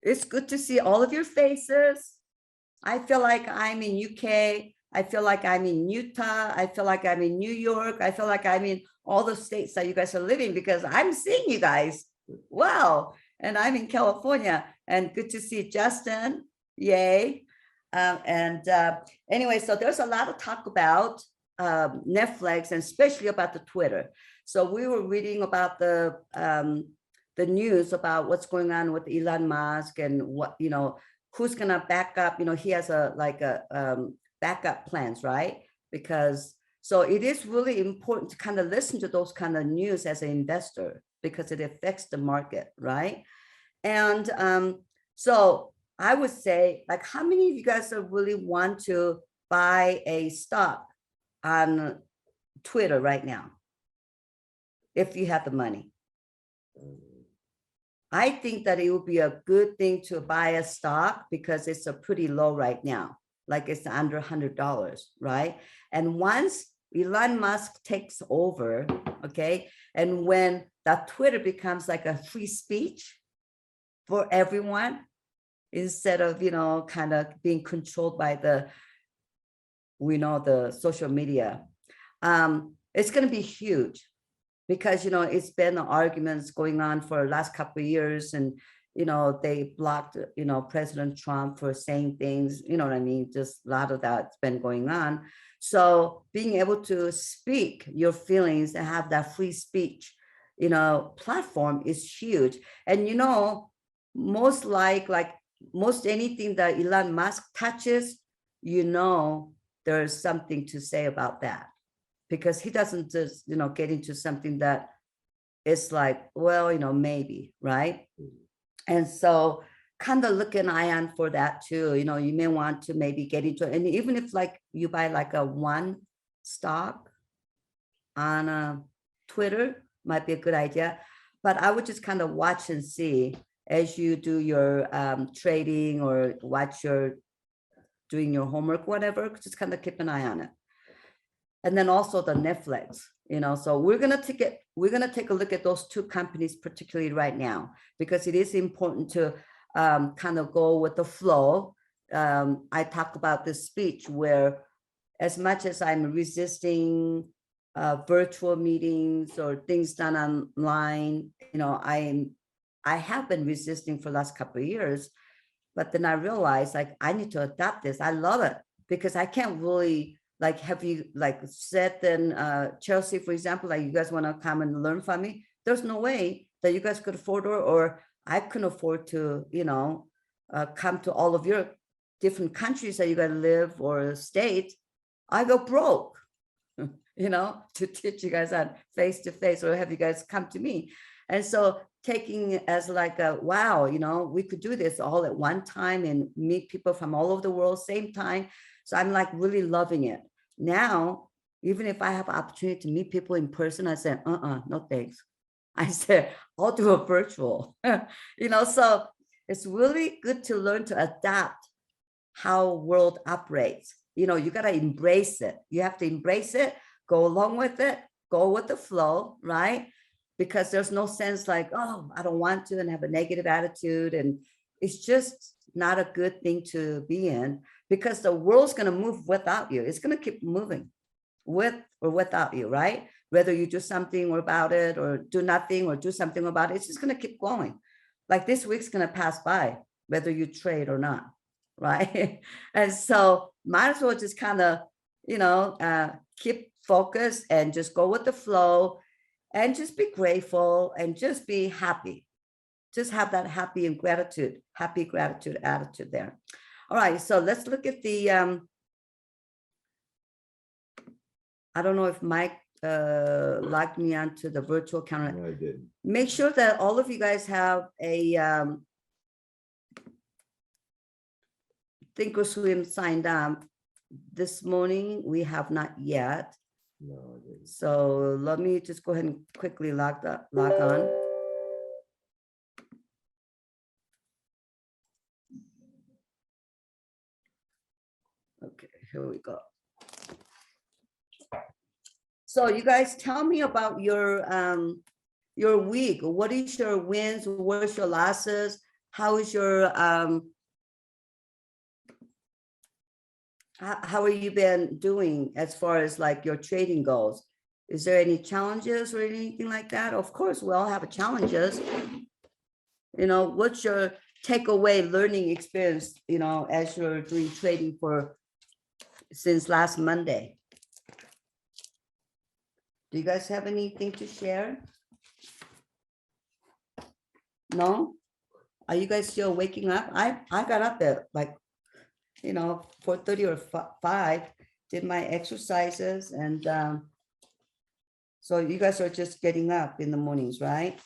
It's good to see all of your faces. I feel like I'm in UK. I feel like I'm in Utah. I feel like I'm in New York. I feel like I'm in all the states that you guys are living because I'm seeing you guys. Wow. And I'm in California. And good to see Justin. Yay. Anyway, so there's a lot of talk about Netflix and especially about the Twitter. So we were reading about the news about what's going on with Elon Musk and what, who's going to back up, he has a backup plans, right? Because so it is really important to kind of listen to those kind of news as an investor because it affects the market, right? And so I would say, like, how many of you guys really want to buy a stock on Twitter right now? If you have the money. I think that it would be a good thing to buy a stock because it's a pretty low right now. Like it's under $100, right? And once Elon Musk takes over, okay, and when that Twitter becomes like a free speech for everyone, instead of, kind of being controlled by the social media, it's going to be huge because, it's been arguments going on for the last couple of years and, they blocked, President Trump for saying things, you know what I mean? Just a lot of that's been going on. So being able to speak your feelings and have that free speech, platform is huge. And, most most anything that Elon Musk touches, there's something to say about that because he doesn't just, get into something that is like, well, maybe, right? And so kind of look an eye on for that too. You may want to maybe get into it. And even if like you buy like a one stock on Twitter, might be a good idea. But I would just kind of watch and see as you do your trading or doing your homework, whatever, just kind of keep an eye on it. And then also the Netflix, so we're going to take a look at those two companies, particularly right now, because it is important to kind of go with the flow. I talk about this speech where as much as I'm resisting virtual meetings or things done online, I have been resisting for the last couple of years, but then I realized like I need to adapt this. I love it because I can't really like, have you like said then Chelsea, for example, like you guys want to come and learn from me? There's no way that you guys could afford or I couldn't afford to, come to all of your different countries that you got to live or states. I go broke, to teach you guys on face to face or have you guys come to me. And so taking it as like a, wow, we could do this all at one time and meet people from all over the world, same time. So I'm like really loving it. Now, even if I have an opportunity to meet people in person, I said, no thanks. I said, I'll do a virtual, so it's really good to learn to adapt how world operates. You got to embrace it. You have to embrace it, go along with it, go with the flow, right? Because there's no sense like, oh, I don't want to and have a negative attitude. And it's just not a good thing to be in because the world's going to move without you. It's going to keep moving with or without you, right? Whether you do something about it or do nothing or do something about it, it's just going to keep going. Like this week's going to pass by, whether you trade or not, right? And so might as well just kind of, keep focused and just go with the flow and just be grateful and just be happy. Just have that happy gratitude attitude there. All right, so let's look at the, I don't know if Mike logged me onto the virtual camera. No, I didn't. Make sure that all of you guys have a thinkorswim signed up. This morning, we have not yet. No, I didn't. So let me just go ahead and quickly log on. Okay, here we go. So you guys tell me about your week. What is your wins? What's your losses? how is your how are you been doing as far as like your trading goes? Is there any challenges or anything like that? Of course, we all have challenges. You know, what's your takeaway learning experience, you know, as you're doing trading for since last Monday? Do you guys have anything to share? No? Are you guys still waking up? I got up at like, you know, 4:30 or 5, did my exercises, and so you guys are just getting up in the mornings, right?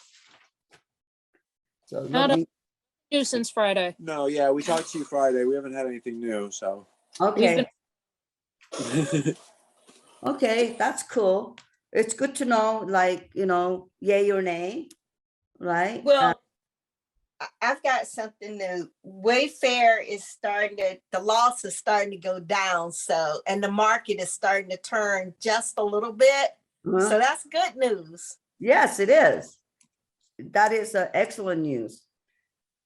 So Not new since Friday. No, yeah, we talked to you Friday. We haven't had anything new, so. okay. Okay, that's cool. It's good to know, like, you know, yay or nay, right? Well, I've got something new. Wayfair is starting to, the loss is starting to go down. So, and the market is starting to turn just a little bit. So that's good news. Yes, it is. That is excellent news.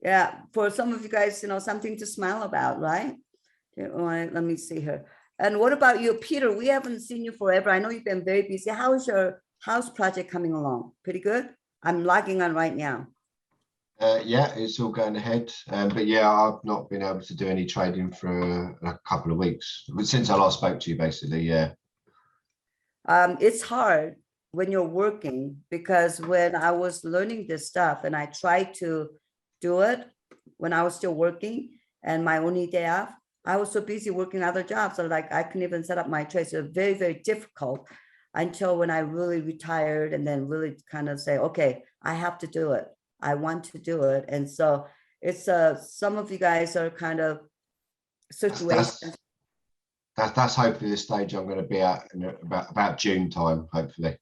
Yeah, for some of you guys, you know, something to smile about, right? Yeah, all right, let me see here. And what about you, Peter? We haven't seen you forever. I know you've been very busy. How is your house project coming along? Pretty good? I'm logging on right now. Yeah, it's all going ahead. But yeah, I've not been able to do any trading for a couple of weeks. Since I last spoke to you, basically, yeah. It's hard when you're working, because when I was learning this stuff and I tried to do it when I was still working and my only day off, I was so busy working other jobs. So like I couldn't even set up my trades. So very, very difficult until when I really retired and then really kind of say, okay, I have to do it. I want to do it. And so it's some of you guys are kind of situations. That's hopefully the stage I'm going to be at in about June time, hopefully.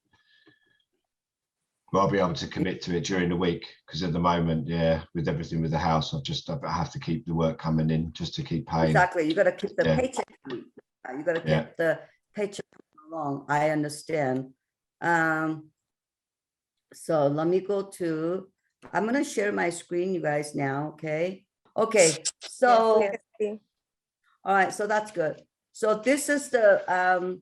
Well, I'll be able to commit to it during the week, because at the moment, yeah, with everything with the house, I have to keep the work coming in just to keep paying. Exactly. You got to keep the Yeah. paycheck. You got to keep the paycheck along. I understand. So let me go to, I'm going to share my screen, you guys, now. Okay. Okay. So, all right. So that's good. So this is the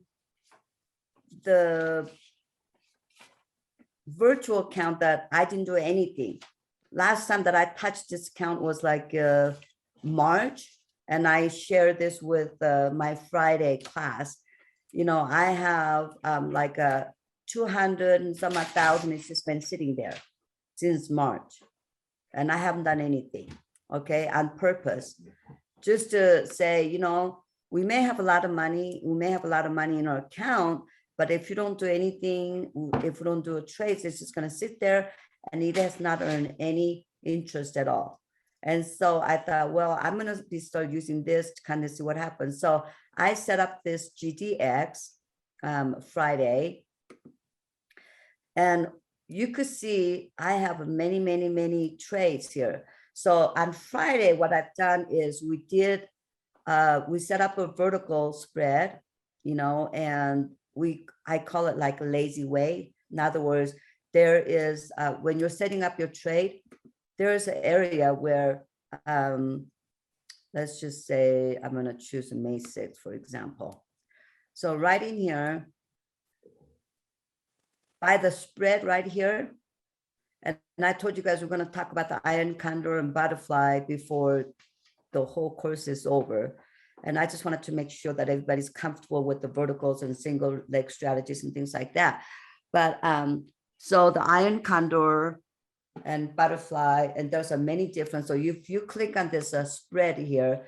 virtual account that I didn't do anything. Last time that I touched this account was like March, and I shared this with my Friday class. You know, I have like a 200 and some odd thousand. It's just been sitting there since March, and I haven't done anything, okay, on purpose, just to say, you know, we may have a lot of money, in our account, but if you don't do anything, if we don't do a trade, it's just going to sit there and it has not earned any interest at all. And so I thought, well, I'm going to start using this to kind of see what happens. So I set up this GDX Friday, and you could see I have many, many, many trades here. So on Friday, what I've done is we set up a vertical spread, you know, and I call it like a lazy way. In other words, there is, when you're setting up your trade, there is an area where, let's just say, I'm going to choose May 6th, for example. So right in here, by the spread right here, and I told you guys we're going to talk about the iron condor and butterfly before the whole course is over. And I just wanted to make sure that everybody's comfortable with the verticals and single leg strategies and things like that. But so the iron condor and butterfly, and there's a many different. So if you click on this spread here,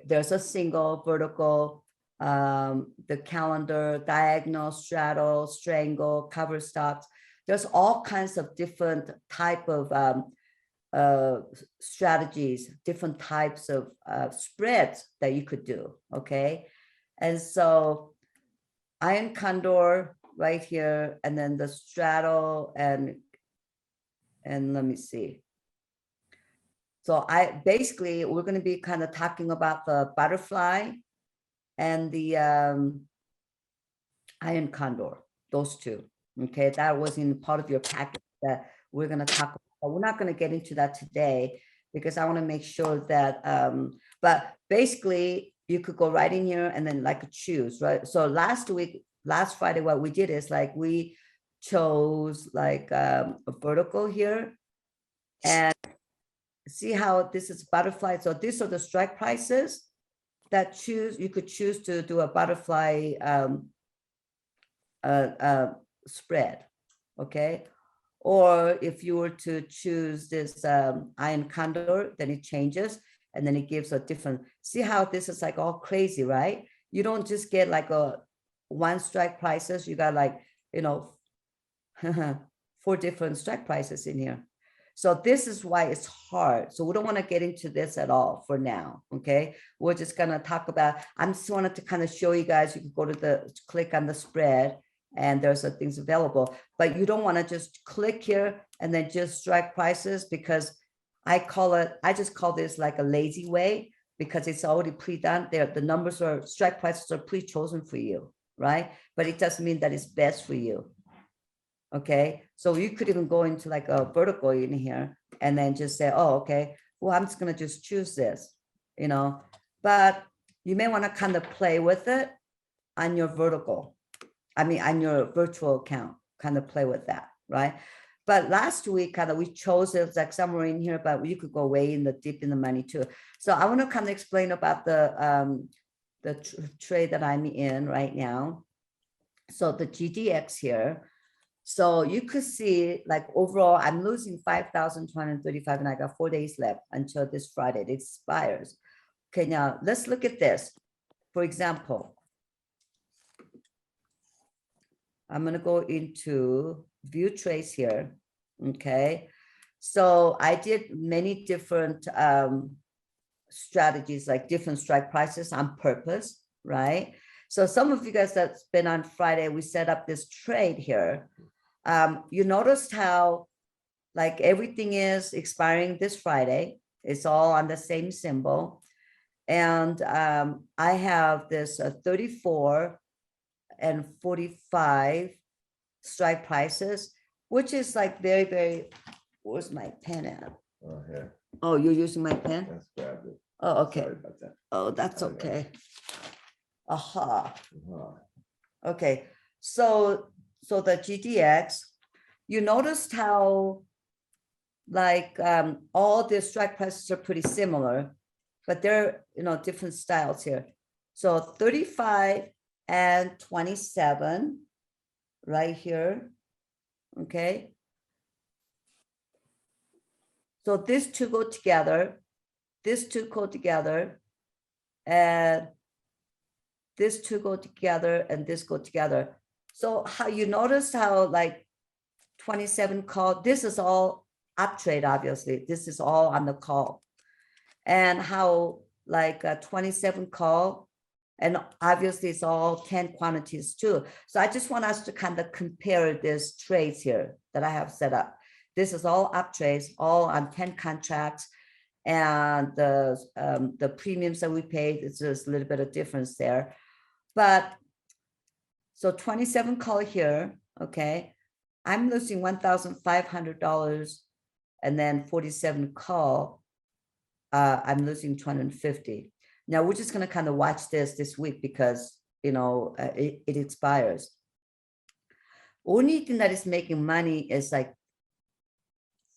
there's a single, vertical, the calendar, diagonal, straddle, strangle, cover stocks. There's all kinds of different type of strategies, different types of spreads that you could do. Okay. And so iron condor right here, and then the straddle, and let me see. So basically we're going to be kind of talking about the butterfly and the iron condor, those two. Okay, that was in part of your package that we're going to talk about. We're not going to get into that today, because I want to make sure that, but basically you could go right in here and then like choose, right? So last Friday, what we did is like, we chose like a vertical here, and see how this is butterfly. So these are the strike prices that you could choose to do a butterfly spread, okay? Or if you were to choose this iron condor, then it changes, and then it gives a different, see how this is like all crazy, right? You don't just get like a one strike prices, you got like, you know, 4 different strike prices in here. So this is why it's hard. So we don't want to get into this at all for now, okay? We're just gonna talk about, I just wanted to kind of show you guys, you can go to click on the spread, and there's things available, but you don't want to just click here and then just strike prices, because I just call this like a lazy way, because it's already pre-done there. The numbers are, strike prices are pre-chosen for you, right? But it doesn't mean that it's best for you. Okay, so you could even go into like a vertical in here and then just say, oh, okay, well, I'm just gonna just choose this, you know, but you may want to kind of play with it on your vertical. I mean, on your virtual account, kind of play with that, right? But last week, kind of, we chose it like somewhere in here, but you could go way in the deep in the money too. So I want to kind of explain about the trade that I'm in right now. So the GDX here. So you could see like overall, I'm losing 5,235, and I got 4 days left until this Friday, it expires. Okay, now let's look at this. For example, I'm gonna go into view trades here, okay? So I did many different strategies, like different strike prices on purpose, right? So some of you guys that's been on Friday, we set up this trade here. You noticed how like everything is expiring this Friday. It's all on the same symbol. And I have this 34 and 45 strike prices, which is like very, very, where's my pen at? Oh, here, Oh, you're using my pen? let's grab it. Oh, okay. Sorry about that. Oh, that's okay. Aha. Uh-huh. Okay, so the GDX, you noticed how like all the strike prices are pretty similar, but they're, you know, different styles here. So 35 and 27 right here, okay? So these two go together, these two go together, and these two go together, and this go together. So how you notice how like 27 call, this is all up trade, obviously. This is all on the call. And how like 27 call, and obviously it's all 10 quantities too. So I just want us to kind of compare these trades here that I have set up. This is all up trades, all on 10 contracts. And the premiums that we paid, it's just a little bit of difference there. But so 27 call here, okay, I'm losing $1,500, and then 47 call, I'm losing 250. Now we're just gonna kind of watch this week, because you know it expires. Only thing that is making money is like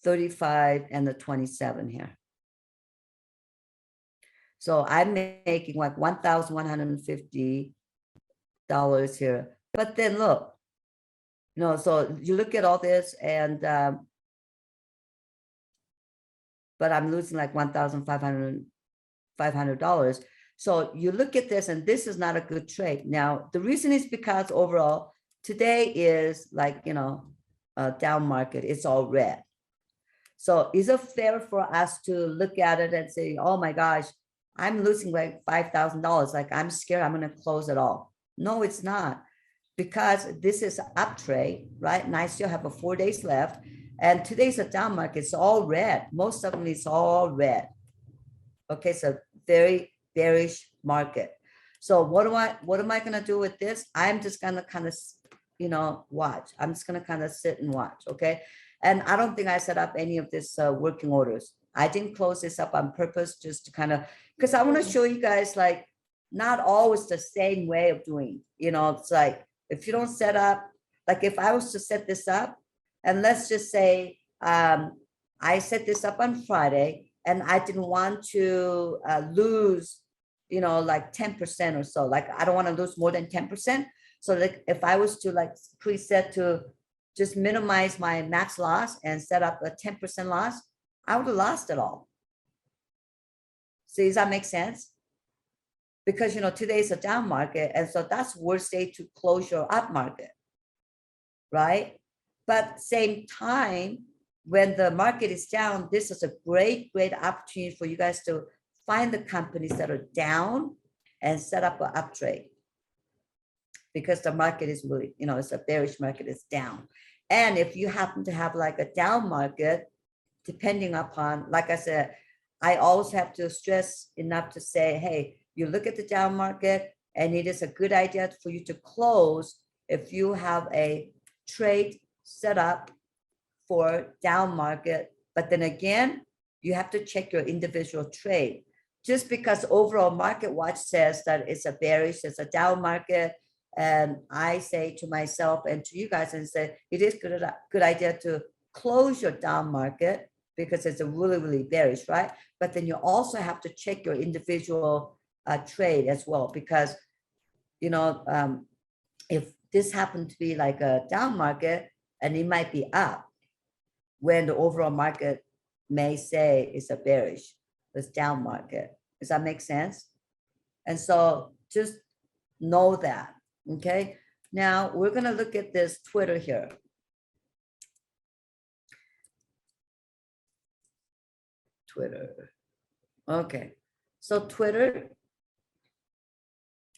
35 and the 27 here. So I'm making like $1,150 here. But then look, you know, so you look at all this, and but I'm losing like $1,500. So you look at this, and this is not a good trade. Now, the reason is because overall, today is like, you know, a down market. It's all red. So is it fair for us to look at it and say, oh my gosh, I'm losing like $5,000. Like I'm scared I'm going to close it all. No, it's not, because this is an up trade, right? And I still have 4 days left. And today's a down market. It's all red. Most of them is all red. Okay, so very bearish market. So what am I going to do with this? I'm just going to kind of, you know, watch. I'm just going to kind of sit and watch. Okay. And I don't think I set up any of this working orders. I didn't close this up on purpose just to kind of, because I want to show you guys like not always the same way of doing, it's like if you don't set up, like if I was to set this up and let's just say I set this up on Friday and I didn't want to lose, like 10% or so, like I don't want to lose more than 10%. So like if I was to like preset to just minimize my max loss and set up a 10% loss, I would have lost it all. See, does that make sense? Because, today is a down market. And so that's worst day to close your up market, right? But same time, when the market is down, this is a great, great opportunity for you guys to find the companies that are down and set up an up trade. Because the market is really, it's a bearish market, it's down. And if you happen to have like a down market, depending upon, like I said, I always have to stress enough to say, hey, you look at the down market and it is a good idea for you to close if you have a trade set up for down market. But then again, you have to check your individual trade. Just because overall market watch says that it's a bearish, it's a down market, and I say to myself and to you guys and say, it is good idea to close your down market because it's a really, really bearish, right? But then you also have to check your individual trade as well, because, if this happened to be like a down market and it might be up when the overall market may say it's a bearish, it's down market. Does that make sense? And so just know that. Okay, now we're going to look at this Twitter here. Twitter. Okay, so Twitter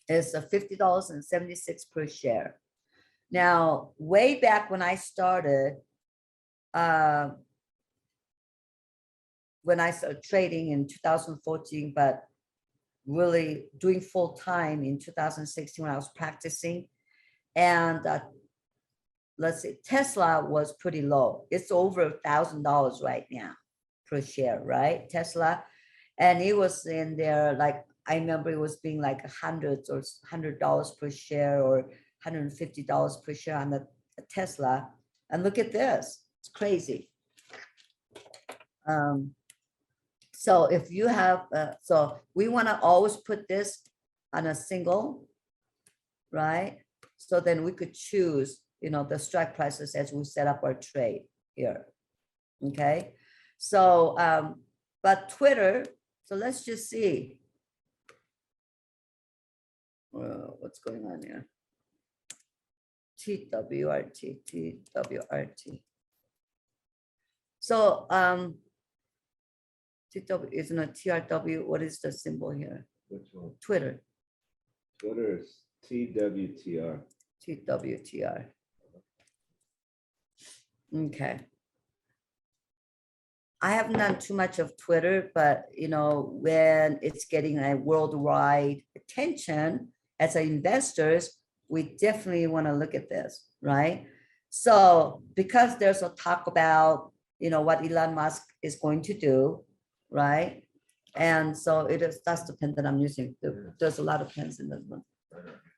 is a $50.76 per share. Now, way back when I started trading in 2014, but really doing full time in 2016 when I was practicing. And let's see, Tesla was pretty low. It's over $1,000 right now per share, right? Tesla. And it was in there, like, I remember it was being like $100 per share or $150 per share on the Tesla. And look at this, it's crazy. So if you have, so we want to always put this on a single, right? So then we could choose, the strike prices as we set up our trade here. Okay. So, but Twitter, so let's just see. What's going on here? TWRT. So, TW isn't a TRW. What is the symbol here? Which one? Twitter. Twitter is TWTR. TWTR. Okay. I haven't done too much of Twitter, but when it's getting a worldwide attention as investors, we definitely want to look at this, right? So because there's a talk about what Elon Musk is going to do, right? And so that's the pen that I'm using. There's a lot of pens in this one.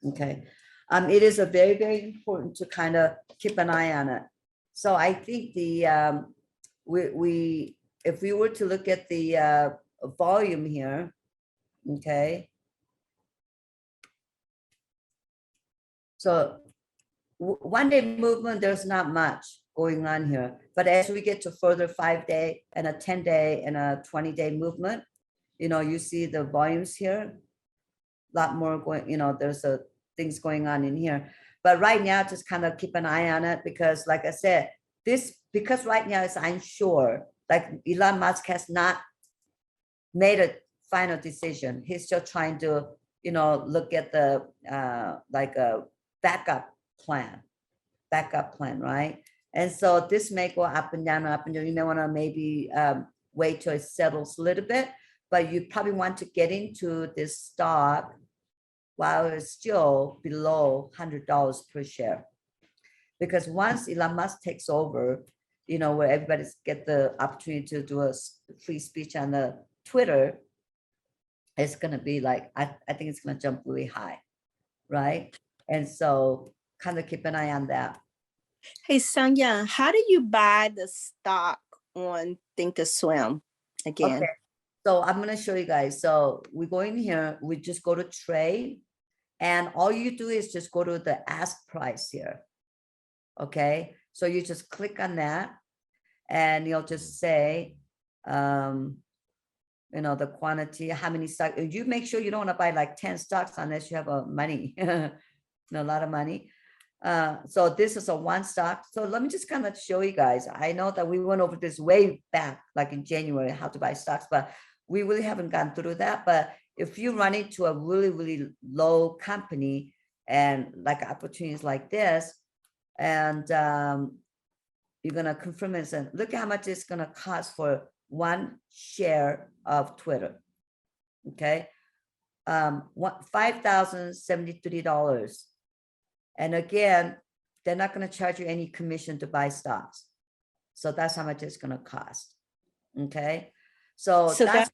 Okay. It is a very, very important to kind of keep an eye on it. So I think the if we were to look at the volume here, okay. So one day movement, there's not much going on here, but as we get to further 5-day and a 10-day and a 20-day movement, you see the volumes here, a lot more going, there's things going on in here. But right now, just kind of keep an eye on it because, like I said, because right now it's unsure. Like Elon Musk has not made a final decision. He's still trying to, look at the like a backup plan, right? And so this may go up and down, up and down. You may want to maybe wait till it settles a little bit, but you probably want to get into this stock while it's still below $100 per share. Because once Elon Musk takes over, where everybody's get the opportunity to do a free speech on the Twitter, it's going to be like, I think it's going to jump really high, right? And so kind of keep an eye on that. Hey, Sun Yong, how do you buy the stock on thinkorswim again? Okay, so I'm going to show you guys. So we go in here, we just go to trade, and all you do is just go to the ask price here. Okay, so you just click on that, and you'll just say, the quantity, how many stocks. You make sure you don't want to buy like 10 stocks unless you have a money, a lot of money. So this is a one stock. So let me just kind of show you guys. I know that we went over this way back, like in January, how to buy stocks, but we really haven't gone through that. But if you run into a really, really low company and like opportunities like this, and you're going to confirm it and look how much it's going to cost for one share of Twitter. Okay. $5,073. And again, they're not going to charge you any commission to buy stocks. So that's how much it's going to cost. Okay. So that's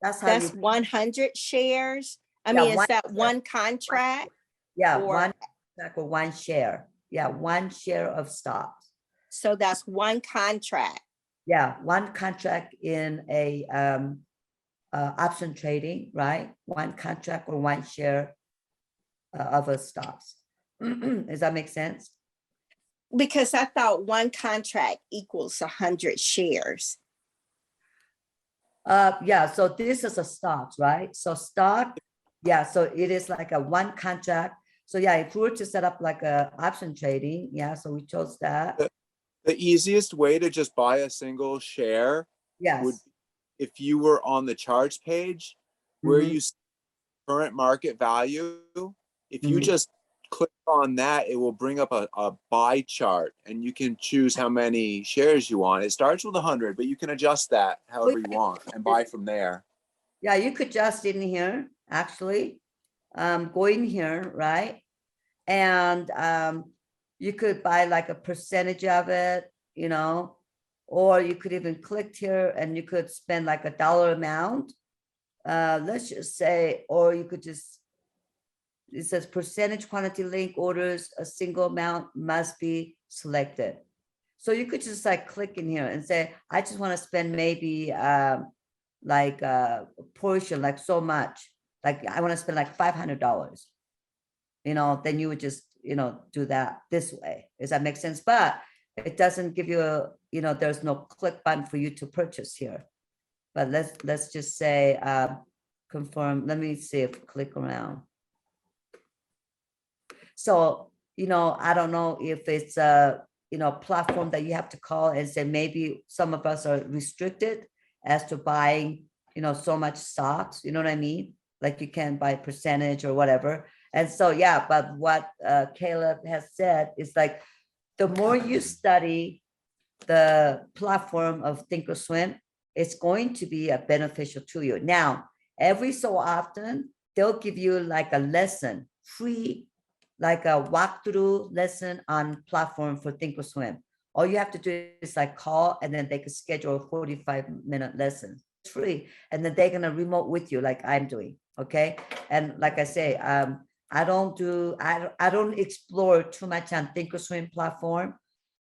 how that's you, 100 shares. I Yeah, mean, is one that share. one contract? yeah, or- one contract or one share. Yeah, one share of stocks. So that's one contract. Yeah, one contract in a option trading, right? One contract or one share of a stocks. Does that make sense? Because I thought one contract equals 100 shares. Yeah, so this is a stocks, right? So stock, yeah, so it is like a one contract. So yeah, if we were to set up like a option trading, yeah, so we chose that. The easiest way to just buy a single share Yes. would, if you were on the charts page where Mhm. you see current market value, if you Mhm. just click on that, it will bring up a buy chart and you can choose how many shares you want. It starts with 100, but you can adjust that however you want and buy from there. Yeah, you could just in here, actually, go in here, right? And you could buy like a percentage of it, or you could even click here and you could spend like a dollar amount. Let's just say, or you could just, it says percentage quantity link orders, a single amount must be selected. So you could just like click in here and say, I just want to spend maybe like a portion, like so much, like I want to spend like $500, then you would just, do that this way. Does that make sense? But it doesn't give you a, there's no click button for you to purchase here. But let's just say, confirm. Let me see if click around. So, I don't know if it's a, platform that you have to call and say, maybe some of us are restricted as to buying, so much stocks, you know what I mean? Like you can buy percentage or whatever. And so, yeah, but what Caleb has said is like, the more you study the platform of thinkorswim, it's going to be beneficial to you. Now, every so often, they'll give you like a lesson, free, like a walkthrough lesson on platform for thinkorswim. All you have to do is like call, and then they can schedule a 45-minute lesson. It's free. And then they're going to remote with you like I'm doing. Okay. And like I say, I don't explore too much on thinkorswim platform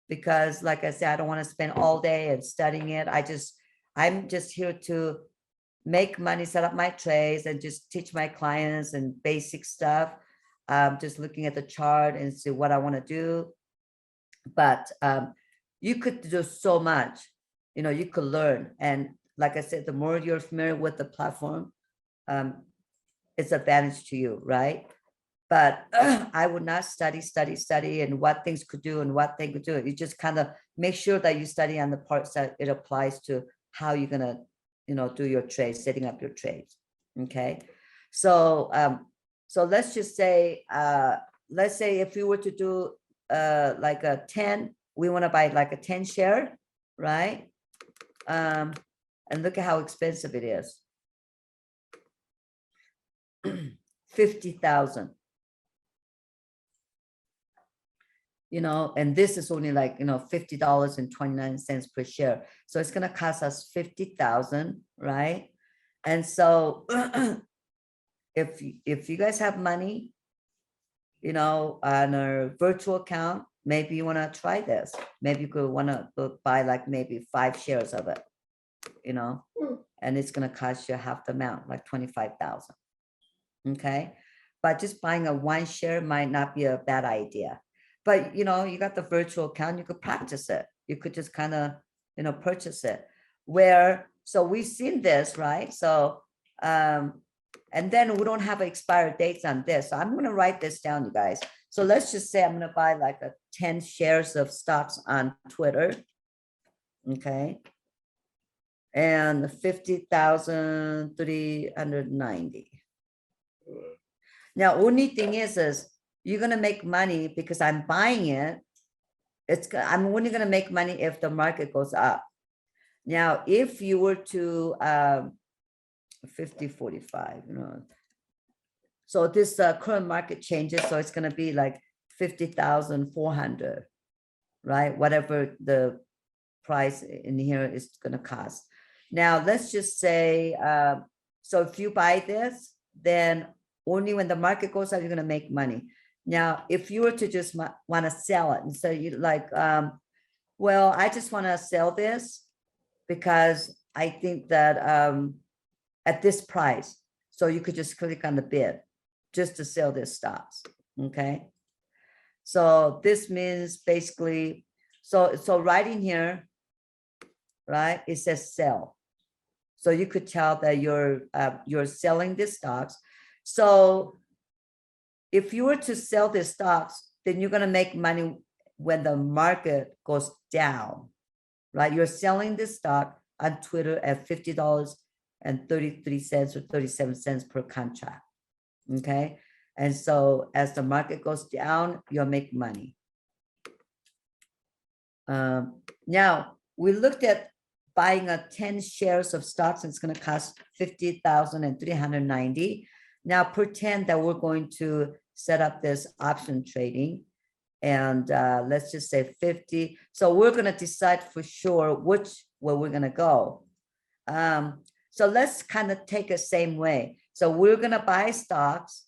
because like I said, I don't want to spend all day and studying it. I'm just here to make money, set up my trades, and just teach my clients and basic stuff. Just looking at the chart and see what I want to do. But you could do so much, you could learn. And like I said, the more you're familiar with the platform, it's advantage to you, right? But I would not study and what things could do and what they could do. You just kind of make sure that you study on the parts that it applies to how you're going to, do your trades, setting up your trades. Okay. So, so let's just say, let's say if we were to do like a 10, we want to buy like a 10 share, right? And look at how expensive it is. 50,000. you know, and this is only like, you know, $50.29 per share. So it's gonna cost us 50,000, right? And so if you guys have money, you know, on a virtual account, maybe you wanna try this. Maybe you could wanna buy like maybe 5 shares of it, you know, and it's gonna cost you half the amount, like 25,000. Okay, but just buying a 1 share might not be a bad idea. But you know, you got the virtual account, you could practice it. You could just kind of, you know, purchase it. So we've seen this, right? So and then we don't have expired dates on this. So I'm gonna write this down, you guys. So let's just say I'm gonna buy like 10 shares of stocks on Twitter. Okay. And 50,390. Now, only thing is you're gonna make money because I'm buying it. I'm only gonna make money if the market goes up. Now, if you were to 50.45, you know, so this current market changes, so it's gonna be like 50,400, right? Whatever the price in here is gonna cost. Now, let's just say, so if you buy this, then only when the market goes up, you're gonna make money. Now, if you were to just wanna sell it, and so you like, well, I just wanna sell this because I think that at this price, so you could just click on the bid just to sell this stocks, okay? So this means basically, so right in here, right, it says sell. So you could tell that you're selling the stocks. So if you were to sell the stocks, then you're gonna make money when the market goes down, right? You're selling the stock on Twitter at $50.33 or 37 cents per contract, okay? And so as the market goes down, you'll make money. Now, we looked at buying 10 shares of stocks, and it's going to cost 50,390. Now, pretend that we're going to set up this option trading, and let's just say 50. So we're going to decide for sure which way we're going to go. So let's kind of take the same way. So we're going to buy stocks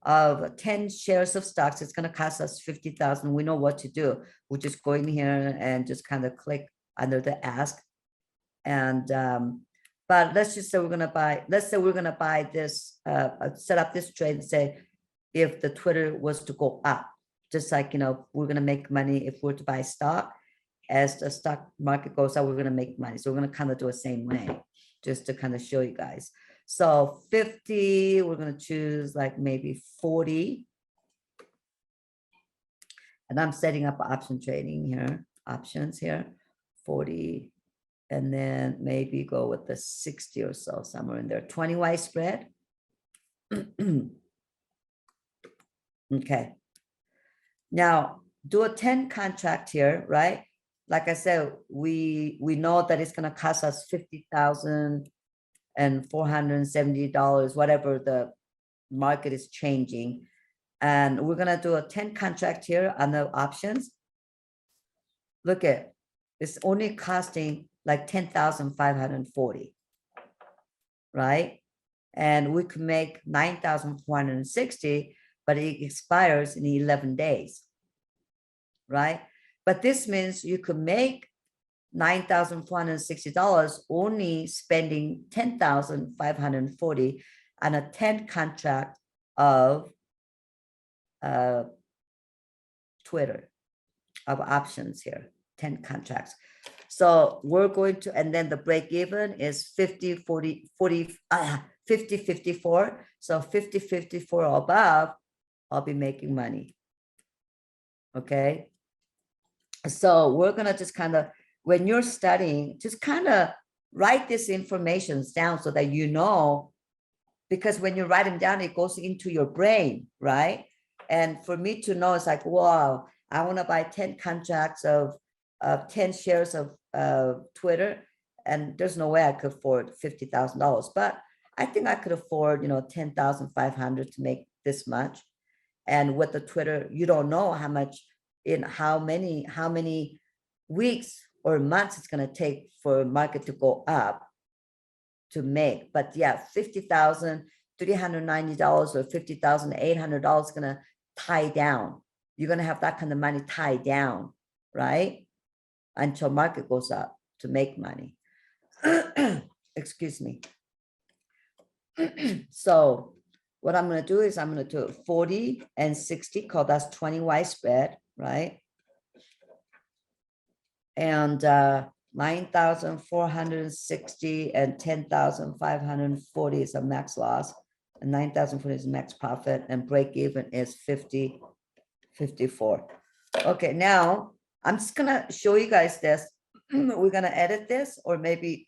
of 10 shares of stocks. It's going to cost us 50,000. We know what to do. We'll just go in here and just kind of click under the ask. And but let's just say we're gonna buy, let's say we're gonna buy this, set up this trade and say if the Twitter was to go up, just like, you know, we're gonna make money if we're to buy stock. As the stock market goes up, we're gonna make money. So we're gonna kind of do the same way, just to kind of show you guys. So 50, we're gonna choose like maybe 40. And I'm setting up option trading here, options here, 40. And then maybe go with the 60 or so, somewhere in there, 20 wide spread. Okay. Now do a 10 contract here, right? Like I said, we know that it's gonna cost us $50,470, whatever the market is changing. And we're gonna do a 10 contract here on the options. Look at, it's only costing like 10,540, right? And we could make 9,460, but it expires in 11 days, right? But this means you could make $9,460 only spending 10,540 on a 10 contract of Twitter, of options here, 10 contracts. So we're going to, and then the break even is 50, 40, 40, 50, 54. So 50, 54 or above, I'll be making money. Okay. So we're going to just kind of, when you're studying, just kind of write this information down so that you know, because when you write them down, it goes into your brain, right? And for me to know, it's like, wow, I want to buy 10 contracts of 10 shares of Twitter, and there's no way I could afford $50,000, but I think I could afford, you know, 10,500 to make this much. And with the Twitter, you don't know how much in how many weeks or months it's going to take for market to go up to make. But yeah, $50,390 or $50,800 is going to tie down. You're going to have that kind of money tied down, right? Until market goes up to make money. Excuse me. So what I'm going to do is I'm going to do 40 and 60, because that's 20 widespread, right? And 9,460 and 10,540 is a max loss, and 9,040 is max profit, and break even is 54. Okay, now I'm just gonna show you guys this. We're gonna edit this, or maybe,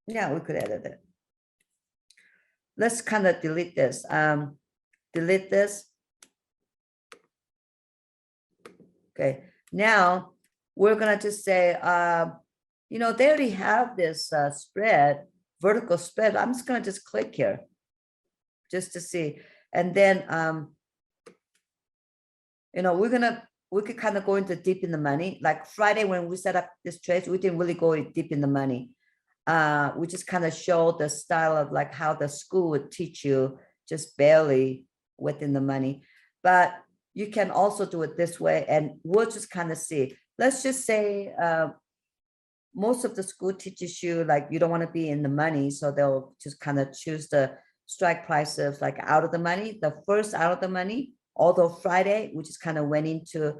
yeah, we could edit it. Let's kind of delete this. Delete this. Okay, now we're gonna just say, you know, they already have this spread, vertical spread. I'm just gonna just click here just to see. And then, you know, we could kind of go into deep in the money. Like Friday when we set up this trade, we didn't really go deep in the money. We just kind of showed the style of like how the school would teach you just barely within the money. But you can also do it this way, and we'll just kind of see. Let's just say most of the school teaches you like you don't want to be in the money, so they'll just kind of choose the strike prices like out of the money, the first out of the money. Although Friday, we just kind of went into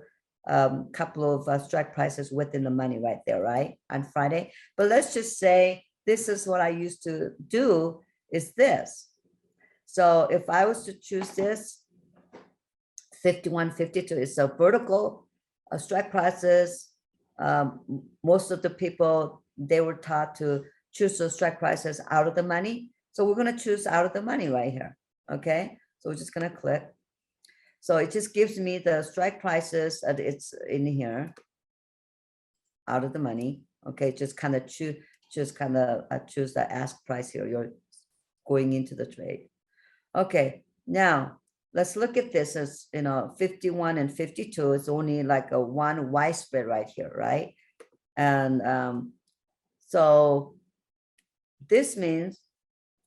a couple of strike prices within the money right there, right, on Friday. But let's just say this is what I used to do, is this. So if I was to choose this, 51.52 is a vertical strike prices. Most of the people, they were taught to choose those strike prices out of the money. So we're going to choose out of the money right here. Okay, so we're just going to click. So it just gives me the strike prices that it's in here, out of the money. Okay, just kind of choose the ask price here. You're going into the trade. Okay, now let's look at this as, you know, 51 and 52. It's only like a one widespread right here, right? And so this means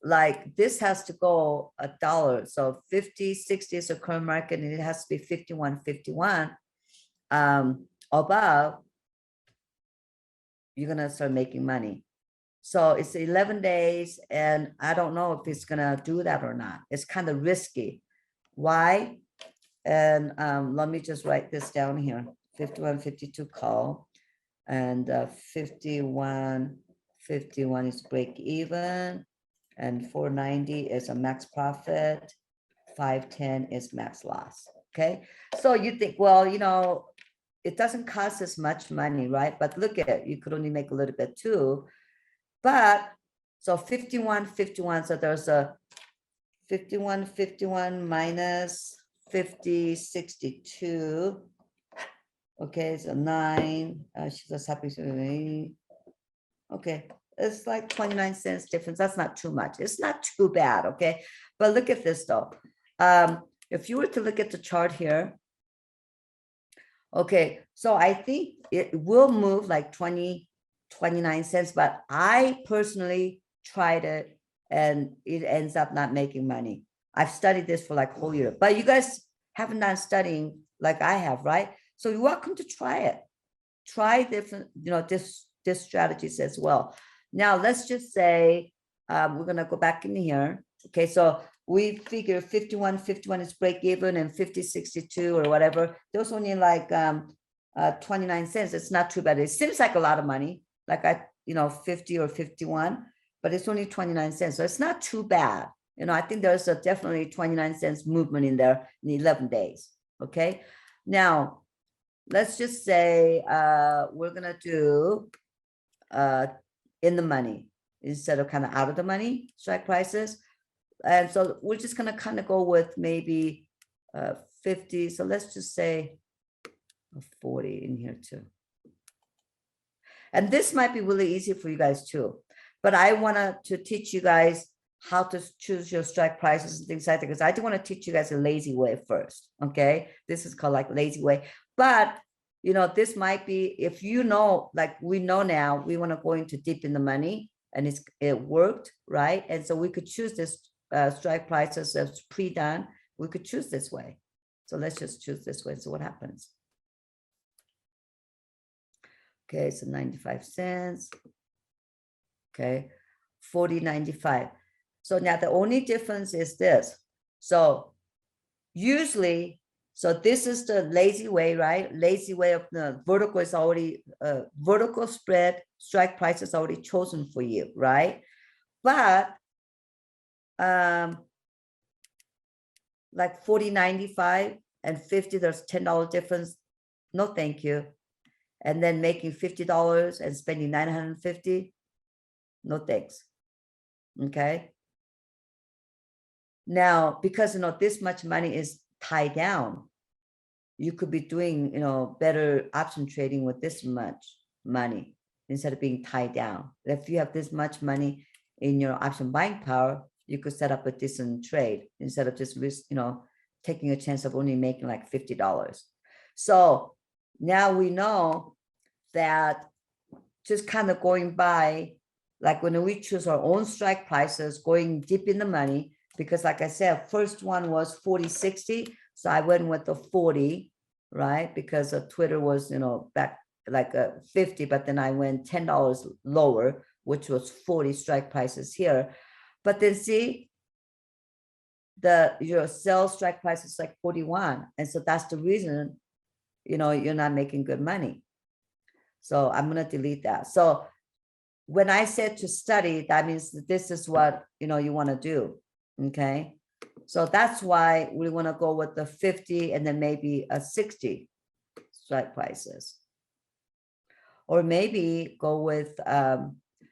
like this has to go $1. So 50, 60 is a current market, and it has to be 51, 51 above, you're gonna start making money. So it's 11 days, and I don't know if it's gonna do that or not. It's kind of risky. Why? And let me just write this down here. 51, 52 call, and 51 is break even, and 490 is a max profit, 510 is max loss. Okay, so you think, well, you know, it doesn't cost as much money, right? But look at it, you could only make a little bit too. But so 51, so there's a 51 minus 50, 62. Okay, so 9. She's just happy. Okay, it's like 29 cents difference. That's not too much. It's not too bad. Okay, but look at this though. If you were to look at the chart here, okay, so I think it will move like 29 cents, but I personally tried it and it ends up not making money. I've studied this for like a whole year, but you guys haven't done studying like I have, right? So you're welcome to try it. Try different, you know, this strategies as well. Now let's just say we're gonna go back in here. Okay, so we figure 51 is break even, and 50, 62 or whatever. Those only like 29 cents. It's not too bad. It seems like a lot of money, like 50 or 51, but it's only 29 cents. So it's not too bad. You know, I think there's a definitely 29 cents movement in there in 11 days. Okay, now let's just say we're gonna do in the money instead of kind of out of the money strike prices. And so we're just gonna kind of go with maybe 50. So let's just say 40 in here too. And this might be really easy for you guys too. But I wanted to teach you guys how to choose your strike prices and things like that, because I do want to teach you guys a lazy way first. Okay, this is called like lazy way. But you know, this might be, if you know, like we know now, we want to go into deep in the money, and it worked, right? And so we could choose this strike prices as pre-done. We could choose this way. So let's just choose this way. So what happens? Okay, so 95 cents. Okay, 40.95. So now the only difference is this. So usually, so this is the lazy way, right? Lazy way of the vertical is already, vertical spread, strike price is already chosen for you, right? But like 40.95 and 50, there's $10 difference. No, thank you. And then making $50 and spending $950. No thanks. Okay. Now, because you know this much money is tied down, you could be doing, you know, better option trading with this much money instead of being tied down. If you have this much money in your option buying power, you could set up a decent trade instead of just risk, you know, taking a chance of only making like $50. So now we know that just kind of going by, like when we choose our own strike prices, going deep in the money, because like I said, first one was 40.60. So I went with the 40, right? Because Twitter was, you know, back like 50, but then I went $10 lower, which was 40 strike prices here. But then see, your sell strike price is like 41. And so that's the reason, you know, you're not making good money. So I'm going to delete that. So when I said to study, that means that this is what, you know, you want to do. Okay. So that's why we want to go with the 50 and then maybe a 60 strike prices. Or maybe go with,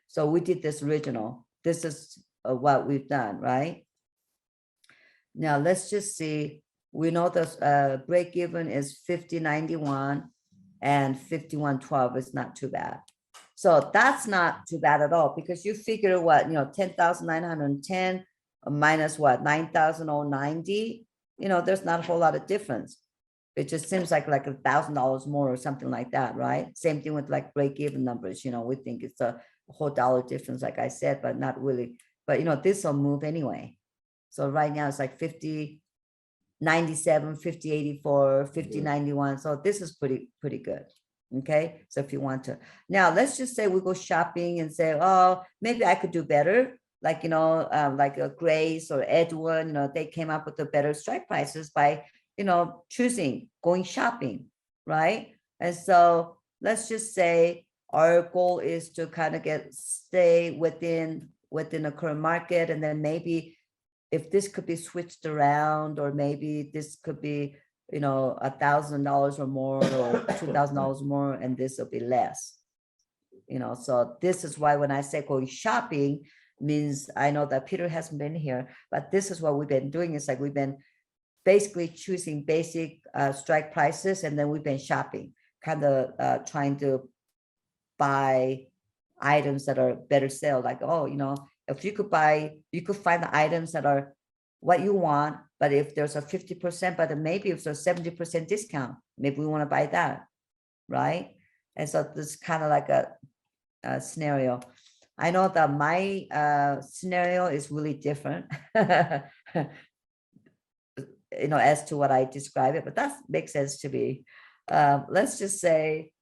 so we did this original. This is what we've done, right? Now let's just see. We know the break even is 50.91 and 51.12 is not too bad. So that's not too bad at all, because you figure what, you know, 10,910 minus what, 9,090, you know, there's not a whole lot of difference. It just seems like $1,000 more or something like that, right? Same thing with like break even numbers, you know, we think it's a whole dollar difference, like I said, but not really. But, you know, this will move anyway. So right now it's like 50.97, 50.84, 50.91. So this is pretty good. Okay, so if you want to, now let's just say we go shopping and say, oh, maybe I could do better. Like, you know, like a Grace or Edwin, you know, they came up with the better strike prices by, you know, going shopping, right? And so let's just say our goal is to kind of stay within the current market. And then maybe if this could be switched around, or maybe this could be, you know, $1,000 or more, or $2,000 more, and this will be less, you know. So this is why when I say going shopping means, I know that Peter hasn't been here, but this is what we've been doing. It's like we've been basically choosing basic strike prices, and then we've been shopping, kind of trying to buy items that are better sale. Like, oh, you know, if you could find the items that are what you want, but if there's a 50%, but then maybe if there's a 70% discount, maybe we want to buy that, right? And so this is kind of like a scenario. I know that my scenario is really different, you know, as to what I describe it, but that makes sense to me. Let's just say,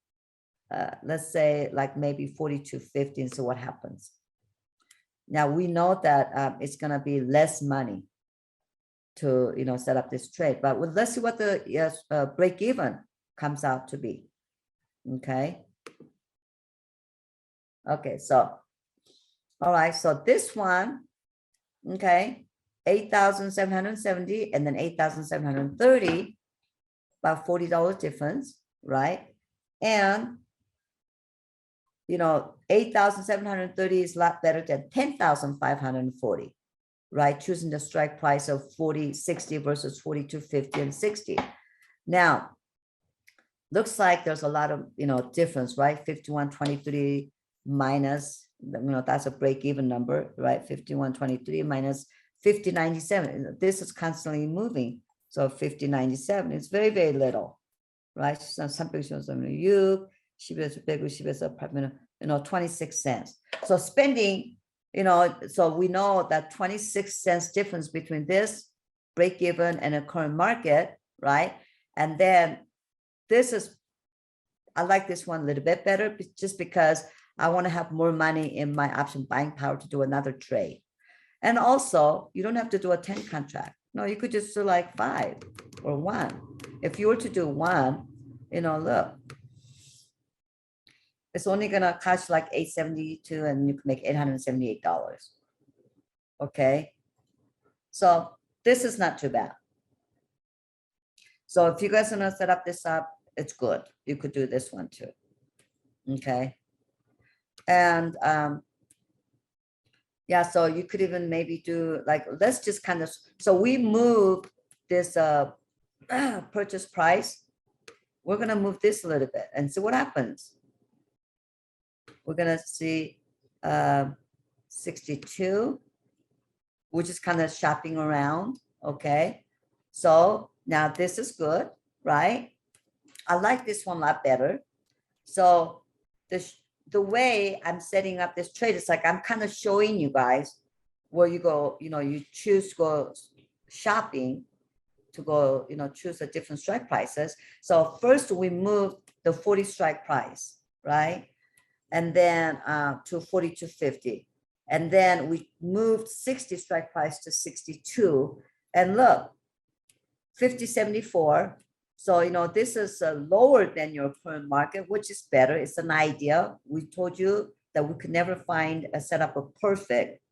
let's say like maybe 42.50, and so what happens? Now we know that it's going to be less money to, you know, set up this trade, but let's see what the break even comes out to be. Okay. Okay. So, all right. So this one, okay, 8,770 and then 8,730, about $40 difference, right? And you know, 8,730 is a lot better than 10,540, right? Choosing the strike price of 40.60 versus 42.50 and 60. Now, looks like there's a lot of, you know, difference, right? 51.23 minus, that's a break-even number, right? 51.23 minus 50.97. This is constantly moving. So 50.97 is very, very little, right? So some pictures of you, she was big, she was a 26 cents. So spending, so we know that 26 cents difference between this break-even and a current market, right? And then this is, I like this one a little bit better just because I want to have more money in my option buying power to do another trade. And also, you don't have to do a 10 contract. No, you could just do like 5 or 1. If you were to do 1, look, it's only going to cost like $872 and you can make $878. Okay. So this is not too bad. So if you guys want to set up this up, it's good. You could do this one too. Okay. And yeah, so you could even maybe do like, let's just kind of, so we moved this purchase price. We're going to move this a little bit and see what happens. We're going to see 62, which is kind of shopping around. Okay. So now this is good, right? I like this one a lot better. So the way I'm setting up this trade is like, I'm kind of showing you guys where you go, you choose to go shopping to go, choose the different strike prices. So first we move the 40 strike price, right? And then to 42.50. And then we moved 60 strike price to 62. And look, 50.74. So, this is lower than your current market, which is better. It's an idea. We told you that we could never find a setup of perfect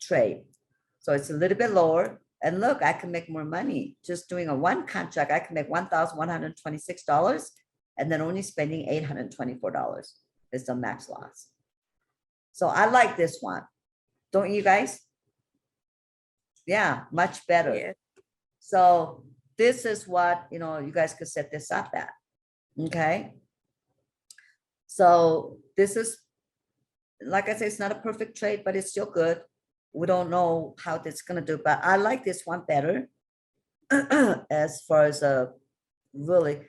trade. So it's a little bit lower. And look, I can make more money just doing a 1 contract. I can make $1,126 and then only spending $824 is the max loss. So I like this one. Don't you guys? Yeah, much better. Yeah. So this is what, you guys could set this up at. Okay. So this is, like I said, it's not a perfect trade, but it's still good. We don't know how this is going to do, but I like this one better as far as really.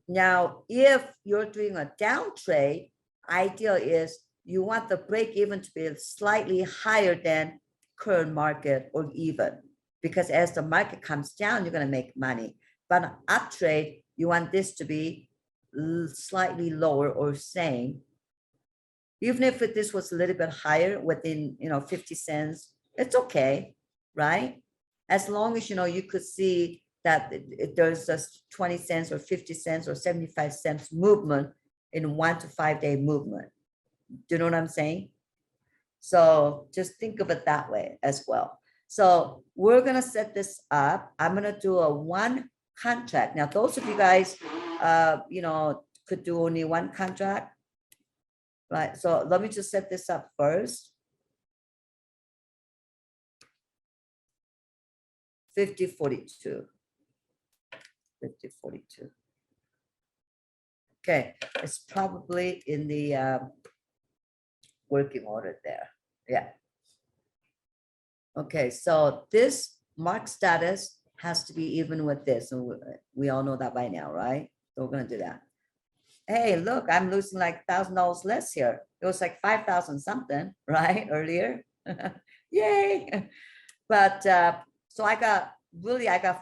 Now, if you're doing a down trade, ideal is you want the break even to be slightly higher than current market or even, because as the market comes down, you're going to make money. But an up trade, you want this to be slightly lower or same. Even if this was a little bit higher within, 50 cents, it's okay, right? As long as, you could see that there's a 20 cents or 50 cents or 75 cents movement in 1 to 5 day movement. Do you know what I'm saying? So just think of it that way as well. So we're going to set this up. I'm going to do a 1 contract. Now, those of you guys, could do only 1 contract, right? So let me just set this up first. 50.42. 50.42. Okay, it's probably in the working order there. Yeah. Okay, so this mark status has to be even with this. And we all know that by now, right? So we're going to do that. Hey, look, I'm losing like $1,000 less here. It was like 5,000 something, right? Earlier. Yay. But so I got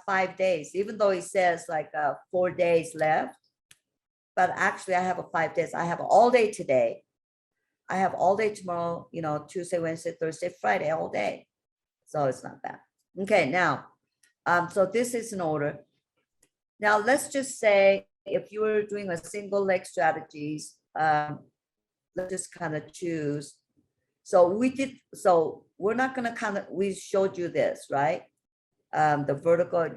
5 days, even though it says like 4 days left. But actually I have 5 days. I have all day today. I have all day tomorrow, Tuesday, Wednesday, Thursday, Friday, all day. So it's not bad. Okay, now, so this is in order. Now let's just say if you were doing a single leg strategies, let's just kind of choose. So we're not going to we showed you this, right? The vertical,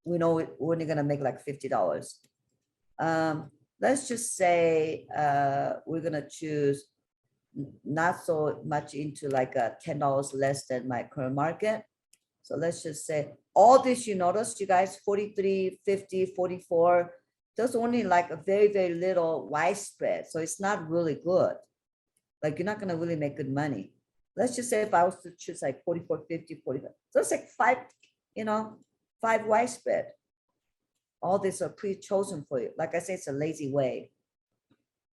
we know we're only going to make like $50. Let's just say we're going to choose not so much into like $10 less than my current market. So let's just say all this, you notice, you guys, 43, 50, 44, there's only like a very, very little widespread. So it's not really good. Like you're not gonna really make good money. Let's just say if I was to choose like 44, 50, 45. So it's like 5, 5 widespread. All these are pre-chosen for you. Like I say, it's a lazy way.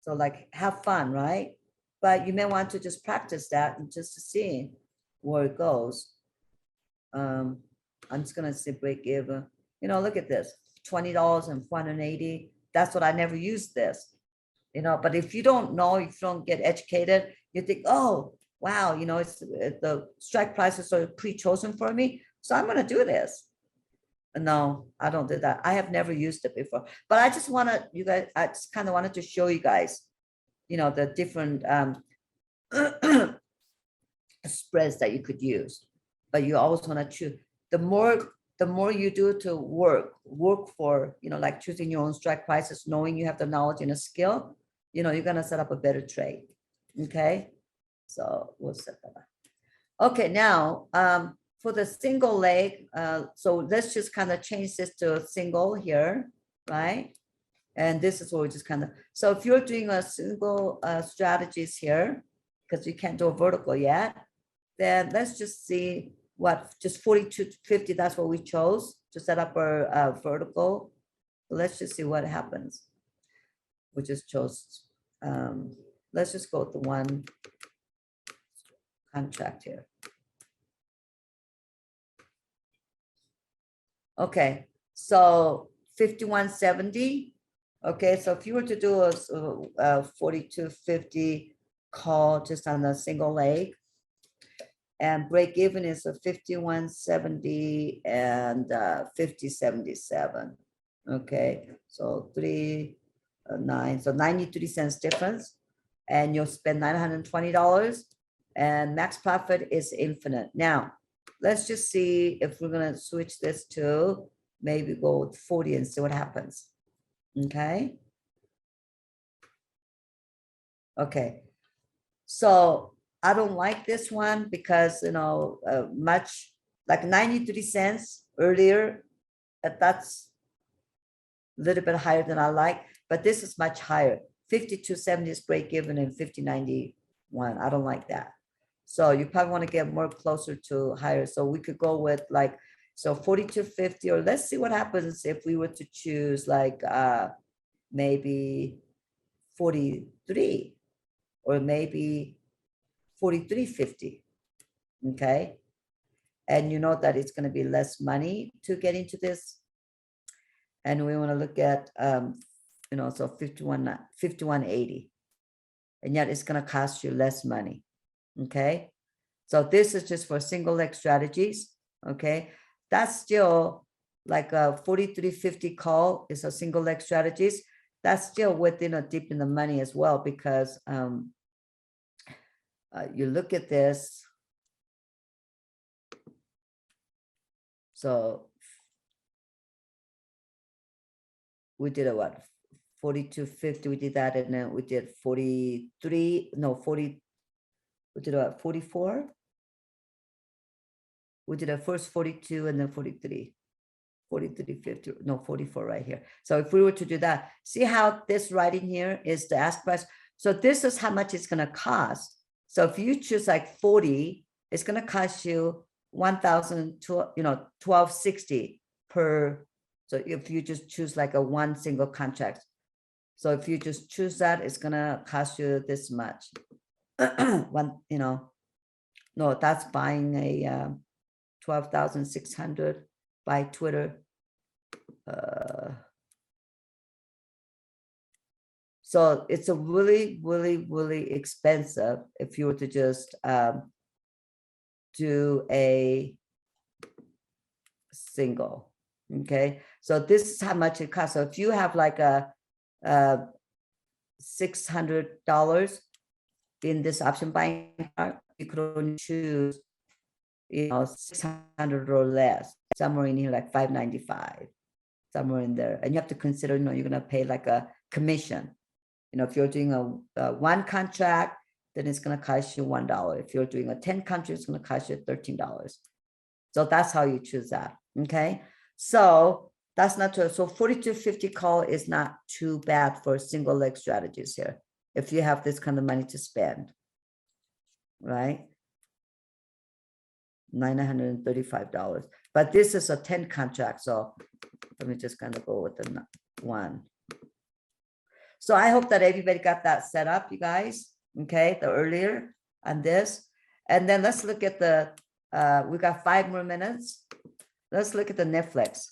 So like have fun, right? But you may want to just practice that and just to see where it goes. I'm just gonna say break even. Look at this, $20 and 480. That's what I never used this. But if you don't know, if you don't get educated, you think, oh, wow, it's the strike prices are pre-chosen for me. So I'm gonna do this. No, I don't do that. I have never used it before, but I just I just kind of wanted to show you guys, the different spreads that you could use, but you always want to choose. The more you do to work for, like choosing your own strike prices, knowing you have the knowledge and the skill, you're going to set up a better trade. Okay. So we'll set that up. Okay. Now, for the single leg, so let's just kind of change this to a single here, right? And this is what we just kind of, so if you're doing a single strategies here, because you can't do a vertical yet, then let's just see what, just 42.50, that's what we chose to set up our vertical. Let's just see what happens. We just chose, let's just go to one contract here. Okay, so 51.70. Okay, so if you were to do a 42.50 call just on a single leg, and break even is a 51.70 and 50.77. Okay, so 3.9, so 93 cents difference, and you'll spend $920, and max profit is infinite. Now, let's just see if we're gonna switch this to maybe go with 40 and see what happens. Okay. Okay. So I don't like this one because, much like 93 cents earlier, that's a little bit higher than I like, but this is much higher. 52.70 is break even and 50.91. I don't like that. So you probably want to get more closer to higher. So we could go with like, so 42.50, or let's see what happens if we were to choose like maybe 43 or maybe 43.50. Okay. And you know that it's going to be less money to get into this. And we want to look at, so 51.80. And yet it's going to cost you less money. Okay. So this is just for single leg strategies. Okay. That's still like a 43.50 call is a single leg strategies. That's still within a deep in the money as well, because you look at this. So we did a what? 42.50, we did that, and then we did 43, no, 40, we did a 44. We did a first 42 and then 43, 43.50, no, 44 right here. So if we were to do that, see how this right in here is the ask price. So this is how much it's going to cost. So if you choose like 40, it's going to cost you $1,260 per. So if you just choose like a one single contract. So if you just choose that, it's going to cost you this much. No, that's buying a 12,600 by Twitter. So it's a really, really, really expensive if you were to just do a single. Okay, so this is how much it costs. So if you have like a $600 in this option buying card, you could only choose 600 or less, somewhere in here like 595, somewhere in there. And you have to consider, you're going to pay like a commission. If you're doing a one contract, then it's going to cost you $1. If you're doing a 10 contracts, it's going to cost you $13. So that's how you choose that. Okay. So That's not true. So 42.50 call is not too bad for single leg strategies here. If you have this kind of money to spend, right? $935. But this is a 10 contract. So let me just kind of go with the one. So I hope that everybody got that set up, you guys. Okay, the earlier on this. And then let's look at the, we got 5 more minutes. Let's look at the Netflix.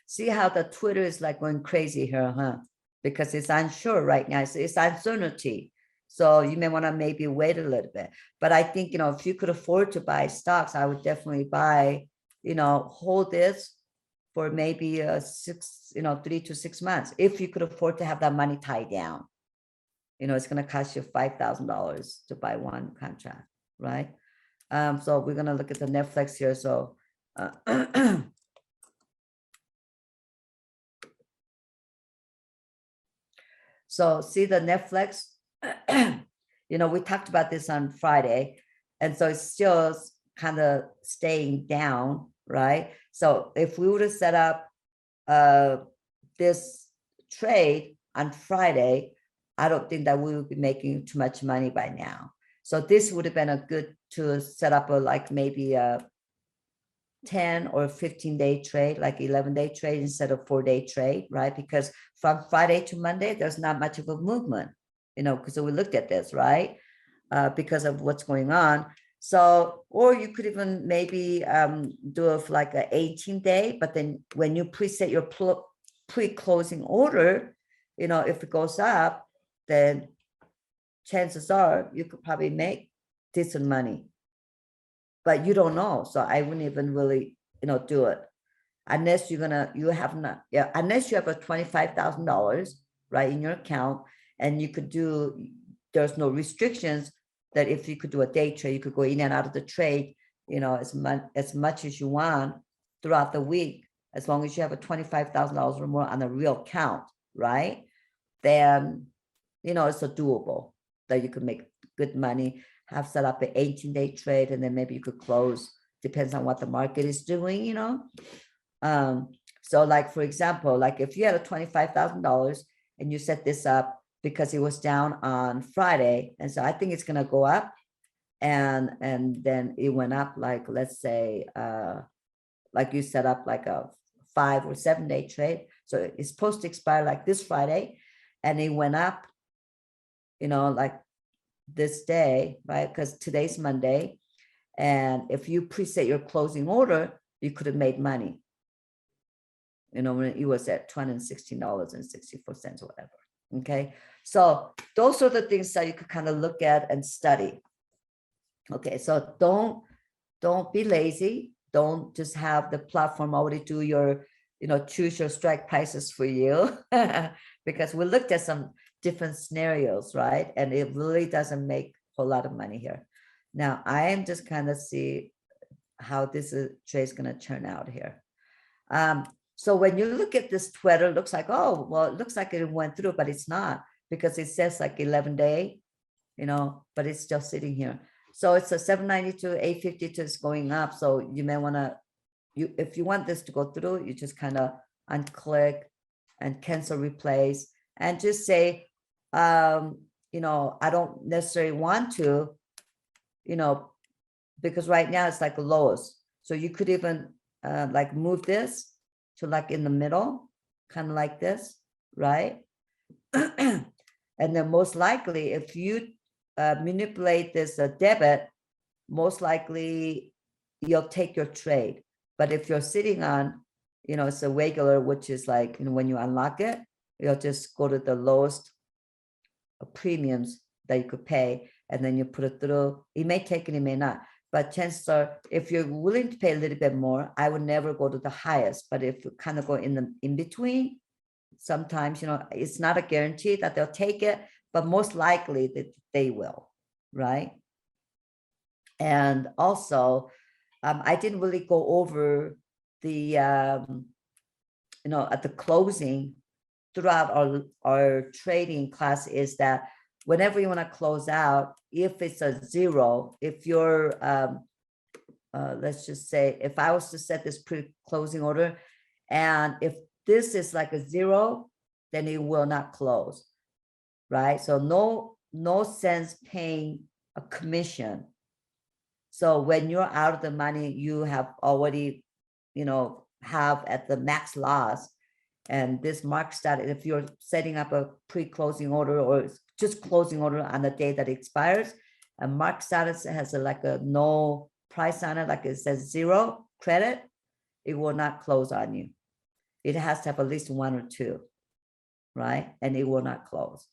See how the Twitter is like going crazy here, huh? Because it's unsure right now. It's uncertainty. So you may want to maybe wait a little bit. But I think, if you could afford to buy stocks, I would definitely buy, hold this for maybe 3 to 6 months. If you could afford to have that money tied down, it's going to cost you $5,000 to buy one contract, right? So we're going to look at the Netflix here. So so see the Netflix, we talked about this on Friday, and so it's still kind of staying down, right? So if we would have set up this trade on Friday, I don't think that we would be making too much money by now. So this would have been a good to set up maybe a 10 or 15-day trade, like 11-day trade instead of 4-day trade, right? Because from Friday to Monday, there's not much of a movement, because we looked at this, right? Because of what's going on. So, or you could even maybe do it for like an 18-day, but then when you preset your pre-closing order, if it goes up, then chances are you could probably make decent money. But you don't know, so I wouldn't even really, do it unless unless you have a $25,000 right in your account, and you could do. There's no restrictions that if you could do a day trade, you could go in and out of the trade, as much as you want throughout the week, as long as you have a $25,000 or more on a real account, right? Then, it's a doable that you could make good money. Have set up an 18-day trade, and then maybe you could close, depends on what the market is doing, So like, for example, like if you had a $25,000 and you set this up because it was down on Friday, and so I think it's going to go up, and then it went up, like, let's say, like you set up like a 5 or 7-day trade. So it's supposed to expire like this Friday, and it went up, like this day, right? Because today's Monday. And if you preset your closing order, you could have made money. When it was at $216.64 or whatever. Okay. So those are the things that you could kind of look at and study. Okay. So don't be lazy. Don't just have the platform already do your, choose your strike prices for you. Because we looked at some different scenarios, right? And it really doesn't make a whole lot of money here. Now, I am just kind of see how this trade is going to turn out here. So when you look at this Twitter, it looks like, oh, well, it looks like it went through, but it's not, because it says like 11-day, but it's still sitting here. So it's a 792, 852 is going up. So you may want to, if you want this to go through, you just kind of unclick and cancel replace and just say, I don't necessarily want to, because right now it's like lowest. So you could even like move this to like in the middle, kind of like this, right? And then most likely, if you manipulate this debit, most likely you'll take your trade. But if you're sitting on, it's a regular, which is like, when you unlock it, you'll just go to the lowest premiums that you could pay, and then you put it through. It may take it, it may not. But chances are, if you're willing to pay a little bit more, I would never go to the highest. But if you kind of go in between, sometimes, it's not a guarantee that they'll take it, but most likely that they will, right? And also, I didn't really go over the, at the closing, throughout our trading class is that whenever you want to close out, if it's a zero, if you're, let's just say, if I was to set this pre-closing order, and if this is like a zero, then it will not close, right? So no sense paying a commission. So when you're out of the money, you have already, have at the max loss. And this mark status, if you're setting up a pre-closing order or just closing order on the day that it expires, a mark status has like a no price on it, like it says zero credit, it will not close on you. It has to have at least 1 or 2, right? And it will not close.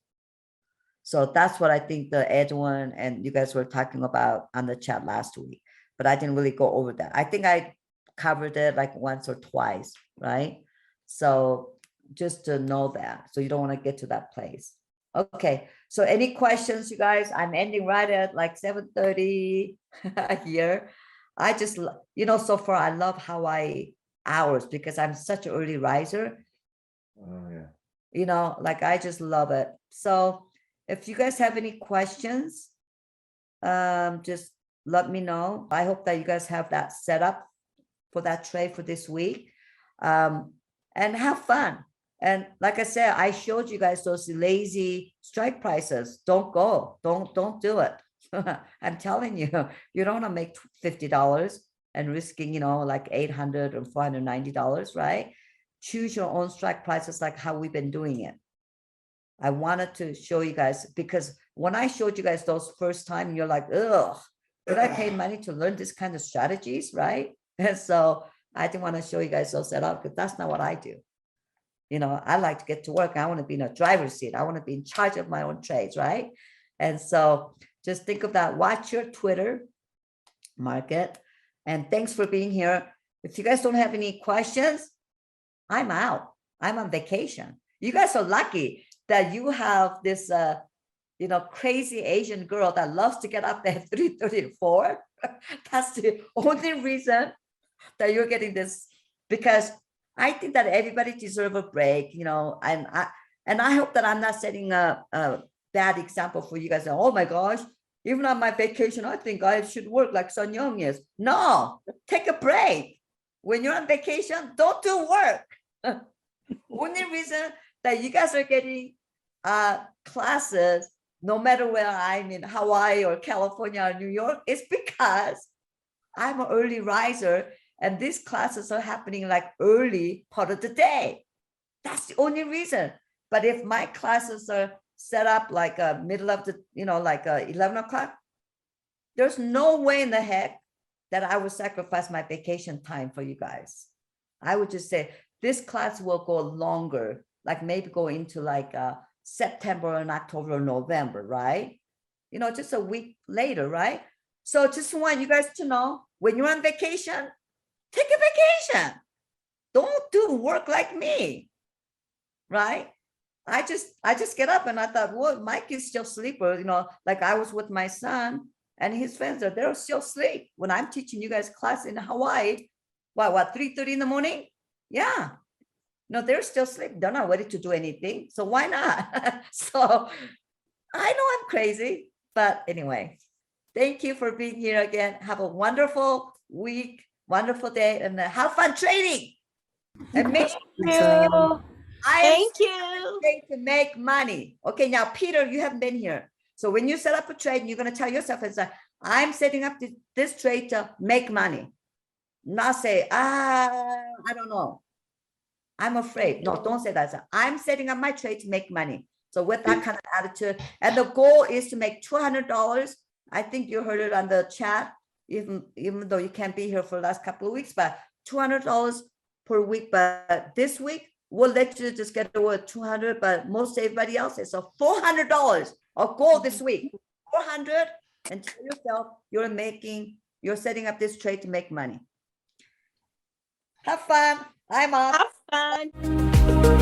So that's what I think the Edwin and you guys were talking about on the chat last week, but I didn't really go over that. I think I covered it like once or twice, right? So just to know that, so you don't want to get to that place. Okay, so any questions, you guys? I'm ending right at like 7:30 here. I just, so far I love Hawaii hours because I'm such an early riser. Oh, yeah. Like I just love it. So if you guys have any questions, just let me know. I hope that you guys have that set up for that trade for this week, and have fun. And like I said, I showed you guys those lazy strike prices. Don't go. Don't do it. I'm telling you, you don't want to make $50 and risking, like $800 or $490, right? Choose your own strike prices, like how we've been doing it. I wanted to show you guys because when I showed you guys those first time, you're like, ugh, did I pay money to learn this kind of strategies, right? And so I didn't want to show you guys those set up because that's not what I do. I like to get to work. I want to be in a driver's seat. I want to be in charge of my own trades, right? And so just think of that. Watch your Twitter market. And thanks for being here. If you guys don't have any questions, I'm out. I'm on vacation. You guys are lucky that you have this, crazy Asian girl that loves to get up at 3:34. That's the only reason that you're getting this, because I think that everybody deserves a break, and I hope that I'm not setting a bad example for you guys. Oh my gosh, even on my vacation, I think I should work like Sun Yong is. No, take a break. When you're on vacation, don't do work. Only reason that you guys are getting classes, no matter where I'm in Hawaii or California or New York, is because I'm an early riser. And these classes are happening like early part of the day. That's the only reason. But if my classes are set up like middle of the, like 11 o'clock, there's no way in the heck that I would sacrifice my vacation time for you guys. I would just say this class will go longer, like maybe go into like September and October or November, right? Just a week later, right? So just want you guys to know, when you're on vacation, take a vacation. Don't do work like me, right? I just get up and I thought, well, Mike is still sleeper, like I was with my son and his friends they're still asleep when I'm teaching you guys class in Hawaii. What 3:30 in the morning? Yeah, they're still asleep. They're not ready to do anything. So why not? So I know I'm crazy, but anyway, thank you for being here again. Have a wonderful week. Wonderful day, and have fun trading. And make sure Thank you. to make money. Okay, now Peter, you haven't been here. So when you set up a trade, you're going to tell yourself, I'm setting up this trade to make money. Not say, I don't know. I'm afraid. No, don't say that. I'm setting up my trade to make money. So with that kind of attitude, and the goal is to make $200. I think you heard it on the chat. Even though you can't be here for the last couple of weeks, but $200 per week. But this week, we'll let you just get away with 200, but most everybody else is so $400 a goal this week. 400, and tell yourself you're setting up this trade to make money. Have fun. I'm off. Have fun.